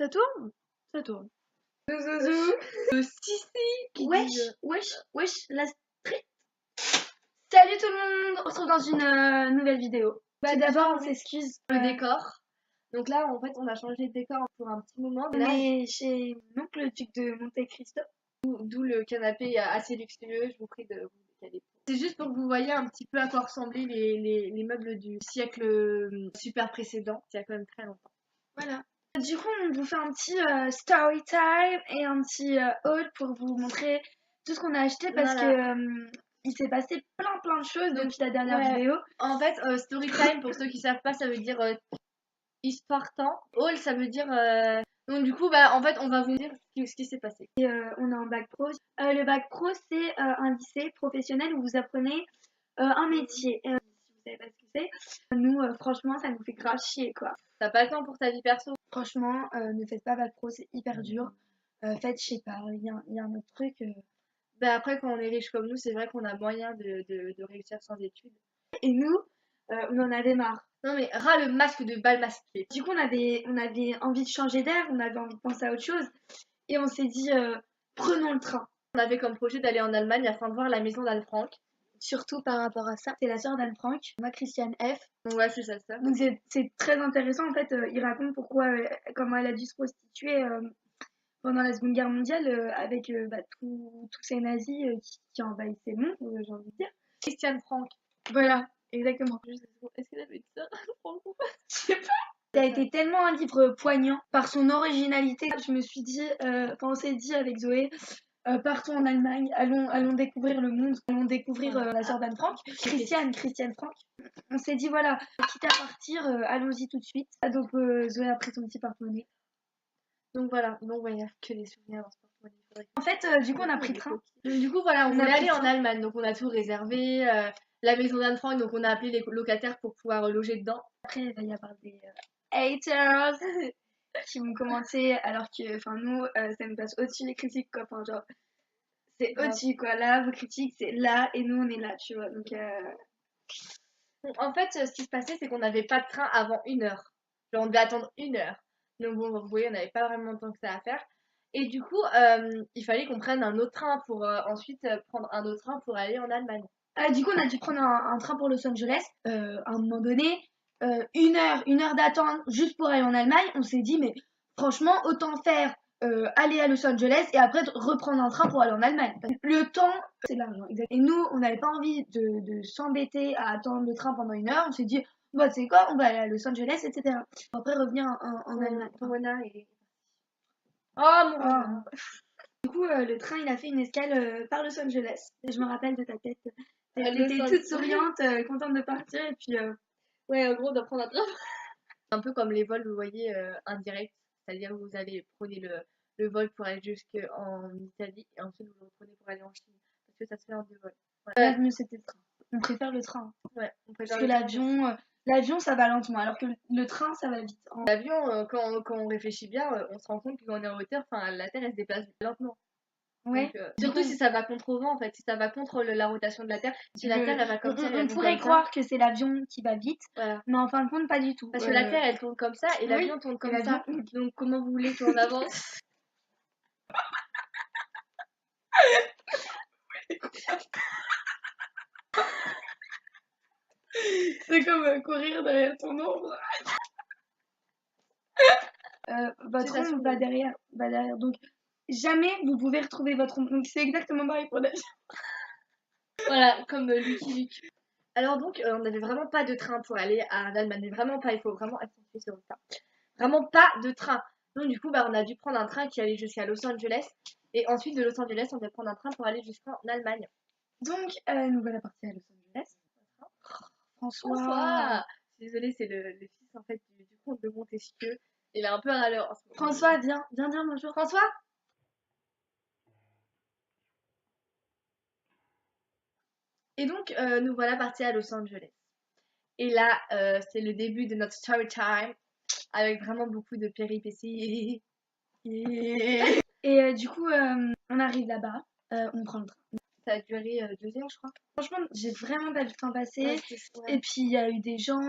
Ça tourne? Ça tourne. Zouzou. Sissi qui dit, Wesh, la street. Salut tout le monde, on se retrouve dans une nouvelle vidéo. Bah, Tout d'abord, déjà, on s'excuse. le décor. Donc là, en fait, on a changé de décor pour un petit moment. On est chez mon oncle, le duc de Monte Cristo. D'où le canapé assez luxueux. Je vous prie de vous décaler. C'est juste pour que vous voyez un petit peu à quoi ressemblaient les meubles du siècle super précédent. Il y a quand même très longtemps. Voilà. Du coup, on vous fait un petit story time et un petit haul pour vous montrer tout ce qu'on a acheté parce que il s'est passé plein de choses depuis la dernière vidéo. En fait, story time, pour ceux qui savent pas, ça veut dire histoire temps. Haul, ça veut dire... Donc du coup, bah, en fait, on va vous dire ce qui s'est passé. Et on a un bac pro. Le bac pro, c'est un lycée professionnel où vous apprenez un métier. Si vous savez pas ce que c'est, nous, franchement, ça nous fait grave chier, quoi. T'as pas le temps pour ta vie perso? Franchement, ne faites pas bac pro, c'est hyper dur. Faites, je sais pas, il y a un autre truc. Bah après, quand on est riche comme nous, c'est vrai qu'on a moyen de réussir sans études. Et nous, on en avait marre. Non mais ras le masque de bal masqué. Du coup, on avait envie de changer d'air, on avait envie de penser à autre chose. Et on s'est dit, prenons le train. On avait comme projet d'aller en Allemagne afin de voir la maison d'Anne Frank. Surtout par rapport à ça. C'est la sœur d'Anne Frank, moi Christiane F. Donc ouais, c'est ça. Donc c'est très intéressant en fait. Il raconte comment elle a dû se prostituer pendant la Seconde Guerre mondiale avec tous ces nazis qui envahissaient le monde, j'ai envie de dire. Christiane Frank. Voilà, exactement. Est-ce qu'elle avait dit ça? Je sais pas. Ça a été tellement un livre poignant par son originalité. Je me suis dit, quand on s'est dit avec Zoé, partons en Allemagne, allons découvrir le monde, allons découvrir la sœur d'Anne Frank, Christiane Frank. On s'est dit voilà, quitte à partir, allons-y tout de suite. Donc Zoé a pris son petit porte-monnaie. Donc voilà, donc ouais, il n'y a que des souvenirs dans ce porte-monnaie. En fait, du coup, on a pris le train. Donc du coup, voilà, on voulait aller en Allemagne, donc on a tout réservé. La maison d'Anne Frank, donc on a appelé les locataires pour pouvoir loger dedans. Après, il va y avoir des haters qui vont commenter, alors que, enfin, nous, ça nous passe au-dessus des critiques, quoi. Enfin, genre, c'est au-dessus, quoi. Là, vos critiques, c'est là, et nous, on est là, tu vois. Donc, en fait, ce qui se passait, c'est qu'on n'avait pas de train avant 1 heure. Genre, on devait attendre 1 heure. Donc bon, vous voyez, on n'avait pas vraiment de temps que ça à faire. Et du coup, il fallait qu'on prenne un autre train pour ensuite prendre un autre train pour aller en Allemagne. du coup, on a dû prendre un train pour Los Angeles. À un moment donné, 1 heure d'attente juste pour aller en Allemagne. On s'est dit, mais franchement, autant faire aller à Los Angeles et après reprendre un train pour aller en Allemagne. Le temps, c'est l'argent. Et nous, on n'avait pas envie de s'embêter à attendre le train pendant 1 heure. On s'est dit, bah, tu sais quoi, on va aller à Los Angeles, etc. Après, revenir en Allemagne. Ton renard est... Oh, mon renard. Du coup, le train, il a fait une escale par Los Angeles. Je me rappelle de ta tête. T'étais Los toute souriante, contente de partir, et puis... Ouais, en gros, on doit prendre un train. Un peu comme les vols, vous voyez, indirects. C'est-à-dire que vous allez prenez le vol pour aller jusqu'en Italie et ensuite vous le reprenez pour aller en Chine. Parce que ça se fait en 2 vols. Là, mieux c'était le train. On préfère le train. Ouais, on préfère Parce que l'avion, ça va lentement, alors que le train, ça va vite. L'avion, quand on réfléchit bien, on se rend compte que quand on est en hauteur, la Terre, elle se déplace lentement. Ouais. Donc, surtout si ça va contre vent, en fait, si ça va contre la rotation de la Terre, si la Terre, elle va comme ça, on pourrait croire que c'est l'avion qui va vite, voilà. mais en fin de compte, pas du tout. Parce que la Terre, elle tourne comme ça et l'avion tourne comme ça. Donc, comment vous voulez qu'on avance? C'est comme courir derrière ton ombre. Votre ombre va derrière. Donc, jamais vous pouvez retrouver votre ombre. Donc, c'est exactement pareil pour l'avion. Voilà, comme Lucky Luke. Alors donc, on n'avait vraiment pas de train pour aller à Allemagne, mais vraiment pas, il faut vraiment accentuer sur ça. Vraiment pas de train. Donc du coup, on a dû prendre un train qui allait jusqu'à Los Angeles, et ensuite de Los Angeles, on devait prendre un train pour aller jusqu'en Allemagne. Donc, nous voilà partis à Los Angeles. François. Désolée, c'est le fils en fait du comte de Montesquieu. Il est un peu râleur en ce moment. François, viens dire bonjour. François. Et donc, nous voilà partis à Los Angeles. Et là, c'est le début de notre story time, avec vraiment beaucoup de péripéties. Et du coup, on arrive là-bas, on prend le train. Ça a duré 2 heures, je crois. Franchement, j'ai vraiment pas vu le temps passer. Ouais, et puis, il y a eu des gens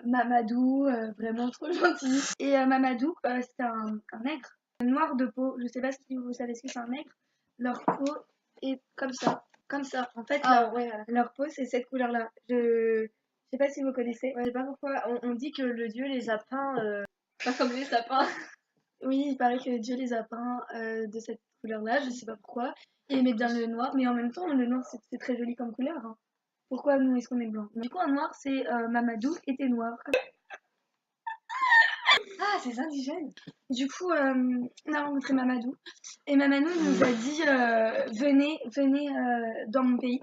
Mamadou, vraiment trop gentil. Et Mamadou, c'était un nègre, noir de peau. Je sais pas si vous savez ce que c'est un nègre. Leur peau est comme ça. Comme ça. En fait, Ah ouais, leur peau, c'est cette couleur-là. Je sais pas si vous connaissez. je sais pas pourquoi. On dit que le dieu les a peints, pas comme les sapins. Oui, il paraît que Dieu les a peints de cette couleur-là. Je sais pas pourquoi. Et ils mettent bien le noir. Mais en même temps, le noir, c'est très joli comme couleur. Hein. Pourquoi nous, est-ce qu'on est blanc? Du coup, un noir, c'est Mamadou était noir. Ah, c'est indigène. Du coup, on a rencontré Mamadou. Et Mamadou nous a dit venez dans mon pays.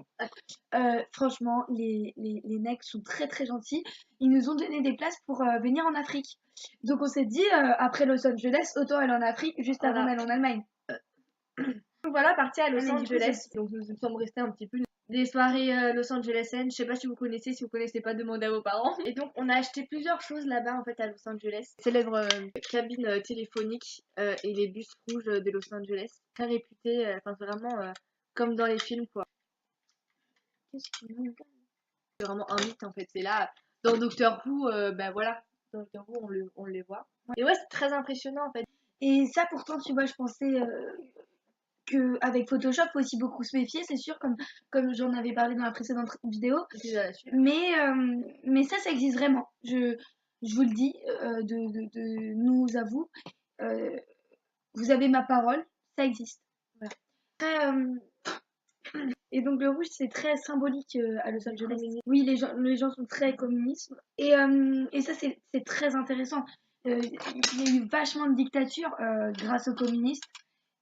Franchement, les mecs sont très très gentils. Ils nous ont donné des places pour venir en Afrique. Donc on s'est dit, après Los Angeles, autant aller en Afrique juste avant Voilà. d'aller en Allemagne. Donc voilà, parti à Los Mais du coup, Angeles. Donc nous sommes restés un petit peu des soirées Los Angelesiennes. Je sais pas si vous connaissez, si vous connaissez pas, demandez à vos parents. Et donc on a acheté plusieurs choses là-bas en fait à Los Angeles. Célèbre cabine téléphonique et les bus rouges de Los Angeles. Très réputés, enfin c'est vraiment comme dans les films quoi. C'est vraiment un mythe en fait. C'est là, dans Doctor Who, ben voilà, dans Doctor Who on les voit. Et ouais, c'est très impressionnant en fait. Et ça, pourtant, tu vois, je pensais qu'avec Photoshop, faut aussi beaucoup se méfier, c'est sûr, comme j'en avais parlé dans la précédente vidéo. Mais ça existe vraiment. Je vous le dis, de nous à vous. Vous avez ma parole, ça existe. Ouais. Après, et donc le rouge, c'est très symbolique à Los Angeles. Oui, les gens sont très communistes. Et ça, c'est très intéressant. Il y a eu vachement de dictatures grâce aux communistes.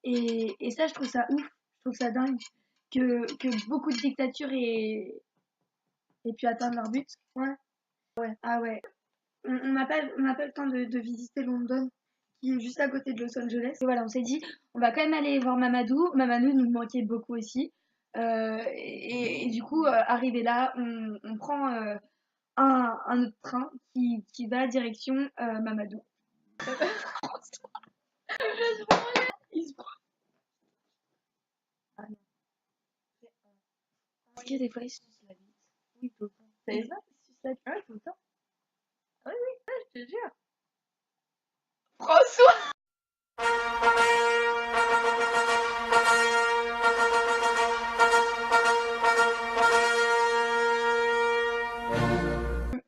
Et ça, je trouve ça ouf. Je trouve ça dingue que beaucoup de dictatures aient pu atteindre leur but. Ouais. Ah ouais. On n'a pas le temps de visiter London, qui est juste à côté de Los Angeles. Et voilà, on s'est dit, on va quand même aller voir Mamadou. Mamadou nous manquait beaucoup aussi. Et du coup, arrivé là, on prend un autre train qui va direction Mamadou. Il se prend. Ah non. Parce que des fois, ils se la bite. Oui, tout le temps. C'est ça? Ah oui, tout le temps. Ah oui, oui, je te jure. François.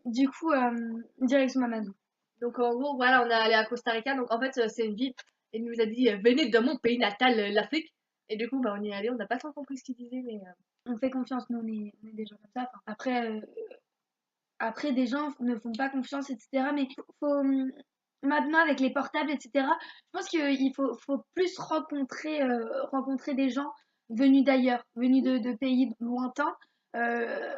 Du coup, direction Mamadou. Donc en gros, voilà, on est allé à Costa Rica. Donc en fait, c'est une ville. Et il nous a dit, venez dans mon pays natal, l'Afrique. Et du coup, bah, on y est allé. On n'a pas trop compris ce qu'il disait, mais. On fait confiance, nous, on est des gens comme ça. Enfin, après, des gens ne font pas confiance, etc. Mais maintenant, avec les portables, etc., je pense qu'il faut plus rencontrer des gens venus d'ailleurs, venus de pays lointains, euh,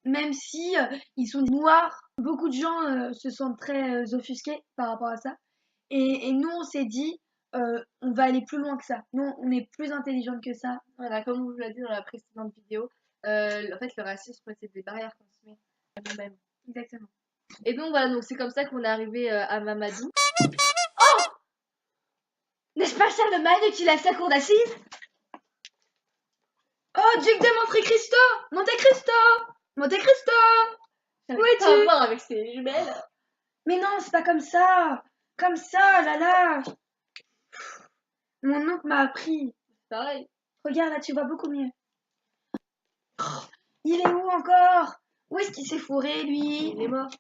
même si ils sont noirs. Beaucoup de gens se sentent très offusqués par rapport à ça. Et nous, on s'est dit, on va aller plus loin que ça. Nous, on est plus intelligente que ça. Voilà, comme on vous l'a dit dans la précédente vidéo, en fait, le racisme, c'est des barrières qu'on se met à nous-mêmes. Exactement. Et donc voilà, donc c'est comme ça qu'on est arrivé à Mamadou. N'est-ce pas ça le mari qui lève sa cour d'assises? Oh, duc de Monte Cristo! Monte Cristo! Monte Cristo! Où Pas à es-tu? voir avec ses jumelles. Mais non, c'est pas comme ça! Comme ça, là là! Mon oncle m'a appris. Pareil. Regarde, là, tu vois beaucoup mieux. Oh, il est où encore? Où est-ce qu'il s'est fourré, lui? Il est mort.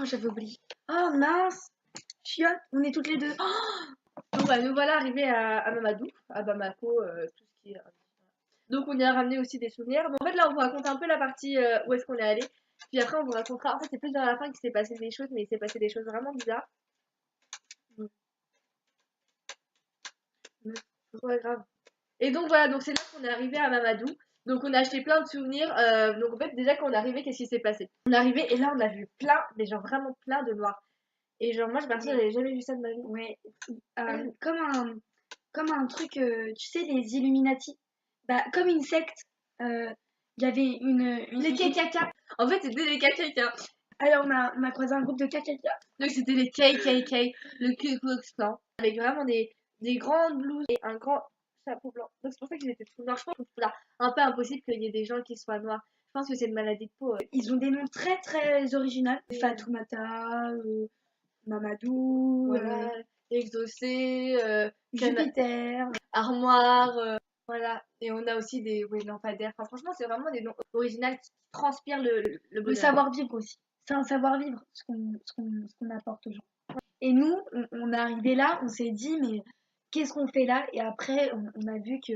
Oh, j'avais oublié. Oh, mince! Chiotte, on est toutes les deux. Oh, Donc bah, nous voilà arrivés à Mamadou, à Bamako, tout ce qui est. Donc on y a ramené aussi des souvenirs. Donc, en fait là on vous raconte un peu la partie où est-ce qu'on est allé. Puis après on vous racontera. En fait c'est plus vers la fin qu'il s'est passé des choses, mais il s'est passé des choses vraiment bizarres. C'est pas grave. Et donc voilà, donc c'est là qu'on est arrivé à Mamadou. Donc on a acheté plein de souvenirs. Donc en fait déjà quand on est arrivé, qu'est-ce qui s'est passé? On est arrivé et là on a vu plein, mais genre vraiment plein de noirs. Et genre moi je personne j'avais jamais vu ça de ma vie. ouais. Comme un truc, tu sais, les Illuminati. Bah, comme une secte. Il y avait Les KKK. En fait c'était les KKK. Alors, on a croisé un groupe de KKK. Donc c'était les KKK, le Ku Klux Klan, avec vraiment des grandes blouses et un grand chapeau blanc. Donc c'est pour ça qu'ils étaient tous noirs. Je pense que c'est un peu impossible qu'il y ait des gens qui soient noirs. Je pense que c'est une maladie de peau. Ils ont des noms très très originaux. Oui. Fatoumata, Mamadou, Voilà, exaucé, Jupiter. armoire, voilà. Et on a aussi des lampadaires. Enfin, franchement, c'est vraiment des noms originaux qui transpirent le Le bonheur. savoir-vivre aussi. C'est un savoir-vivre ce qu'on apporte aux gens. Et nous, on est arrivé là, on s'est dit, mais qu'est-ce qu'on fait là? Et après, on a vu que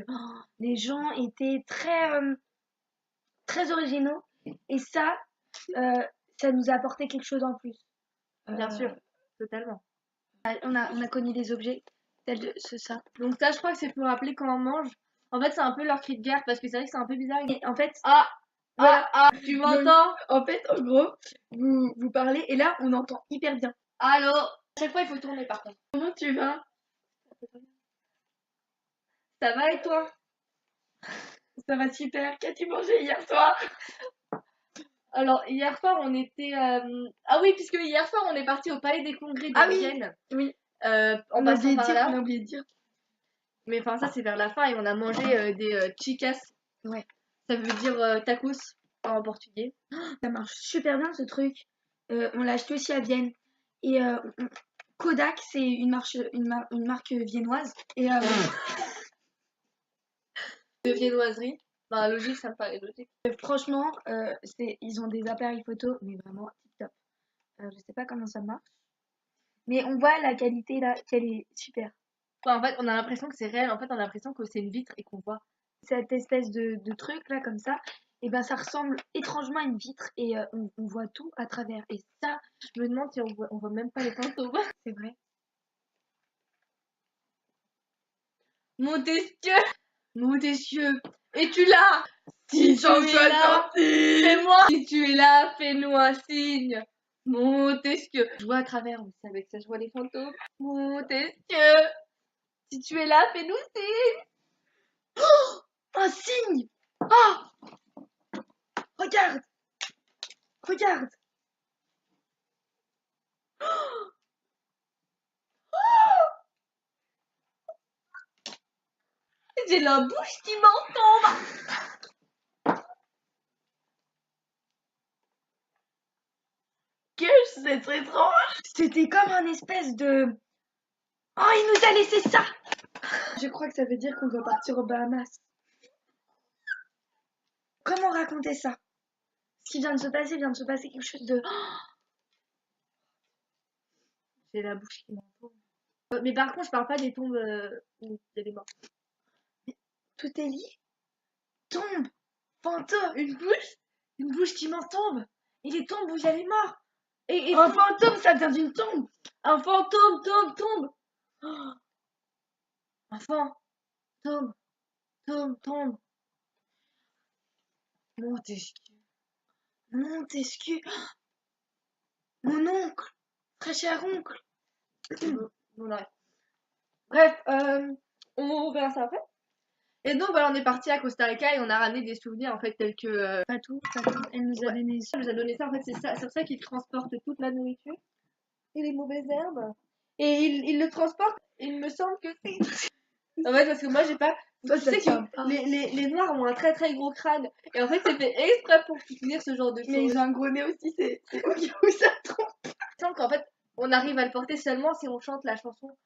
les gens étaient très originaux. Et ça nous a apporté quelque chose en plus. Bien sûr, totalement. On a connu des objets tels de ça. Donc ça, je crois que c'est pour rappeler quand on mange. En fait, c'est un peu leur cri de guerre parce que c'est vrai que c'est un peu bizarre. Et en fait, Voilà. Tu m'entends? en fait, en gros, vous parlez et là, on entend hyper bien. Allô? À chaque fois, il faut tourner par contre. Comment tu vas? Ça va et toi? Ça va super. Qu'as-tu mangé hier soir? Alors, hier soir, on était... Ah oui, puisque hier soir, on est parti au Palais des Congrès de Vienne. Oui. En passant par là. On a oublié de dire. Mais enfin, ça, c'est vers la fin et on a mangé des chicas. Ouais. Ça veut dire tacos en portugais. Ça marche super bien ce truc. On l'a acheté aussi à Vienne. Et Kodak, c'est une marque viennoise. Et De viennoiserie. Bah, logique, ça me paraît logique. franchement, ils ont des appareils photo, mais vraiment tip top. Je sais pas comment ça marche. Mais on voit la qualité là, qu'elle est super. Enfin, en fait, on a l'impression que c'est réel. En fait, on a l'impression que c'est une vitre et qu'on voit. Cette espèce de truc là, comme ça, et ben ça ressemble étrangement à une vitre et on voit tout à travers. Et ça, Je me demande si on voit même pas les fantômes. c'est vrai. Montesquieu! Montesquieu! Es-tu là? Si tu es là, fais-moi! Si tu es là, fais-nous un signe! Montesquieu! Je vois à travers, vous savez que ça, je vois les fantômes. Montesquieu! Si tu es là, fais-nous signe! Un signe! Oh! Regarde! Regarde! J'ai la bouche qui m'en tombe! Que c'est très étrange! C'était comme un espèce de... Oh, il nous a laissé ça! Je crois que ça veut dire qu'on doit partir aux Bahamas. Comment raconter ça? Ce qui vient de se passer, quelque chose de... J'ai la bouche qui m'en tombe. Mais par contre, je parle pas des tombes où il y a des morts. Tout est lié. Tombe! Fantôme! Une bouche qui m'en tombe! Et les tombes où il y a les morts! Et Un fantôme, ça vient d'une tombe! un fantôme tombe! Oh, un fantôme tombe! Montesquieu! Montesquieu! Mon oncle! Très cher oncle! On arrête. Bref, on verra ça après. Et donc voilà, on est parti à Costa Rica et on a ramené des souvenirs en fait tels que Fatou, elle nous a donné ça. elle nous a donné ça. En fait, c'est pour ça qu'ils transportent toute la nourriture et les mauvaises herbes. Et ils le transportent. Il me semble que c'est. En fait, parce que moi j'ai pas. Toi, Tu ça sais tient que pas. les noirs ont un très très gros crâne. Et en fait, c'est fait exprès pour soutenir ce genre de choses. Mais ils ont un gros nez aussi, c'est au cas où ça trompe. Il me semble qu'en fait, on arrive à le porter seulement si on chante la chanson.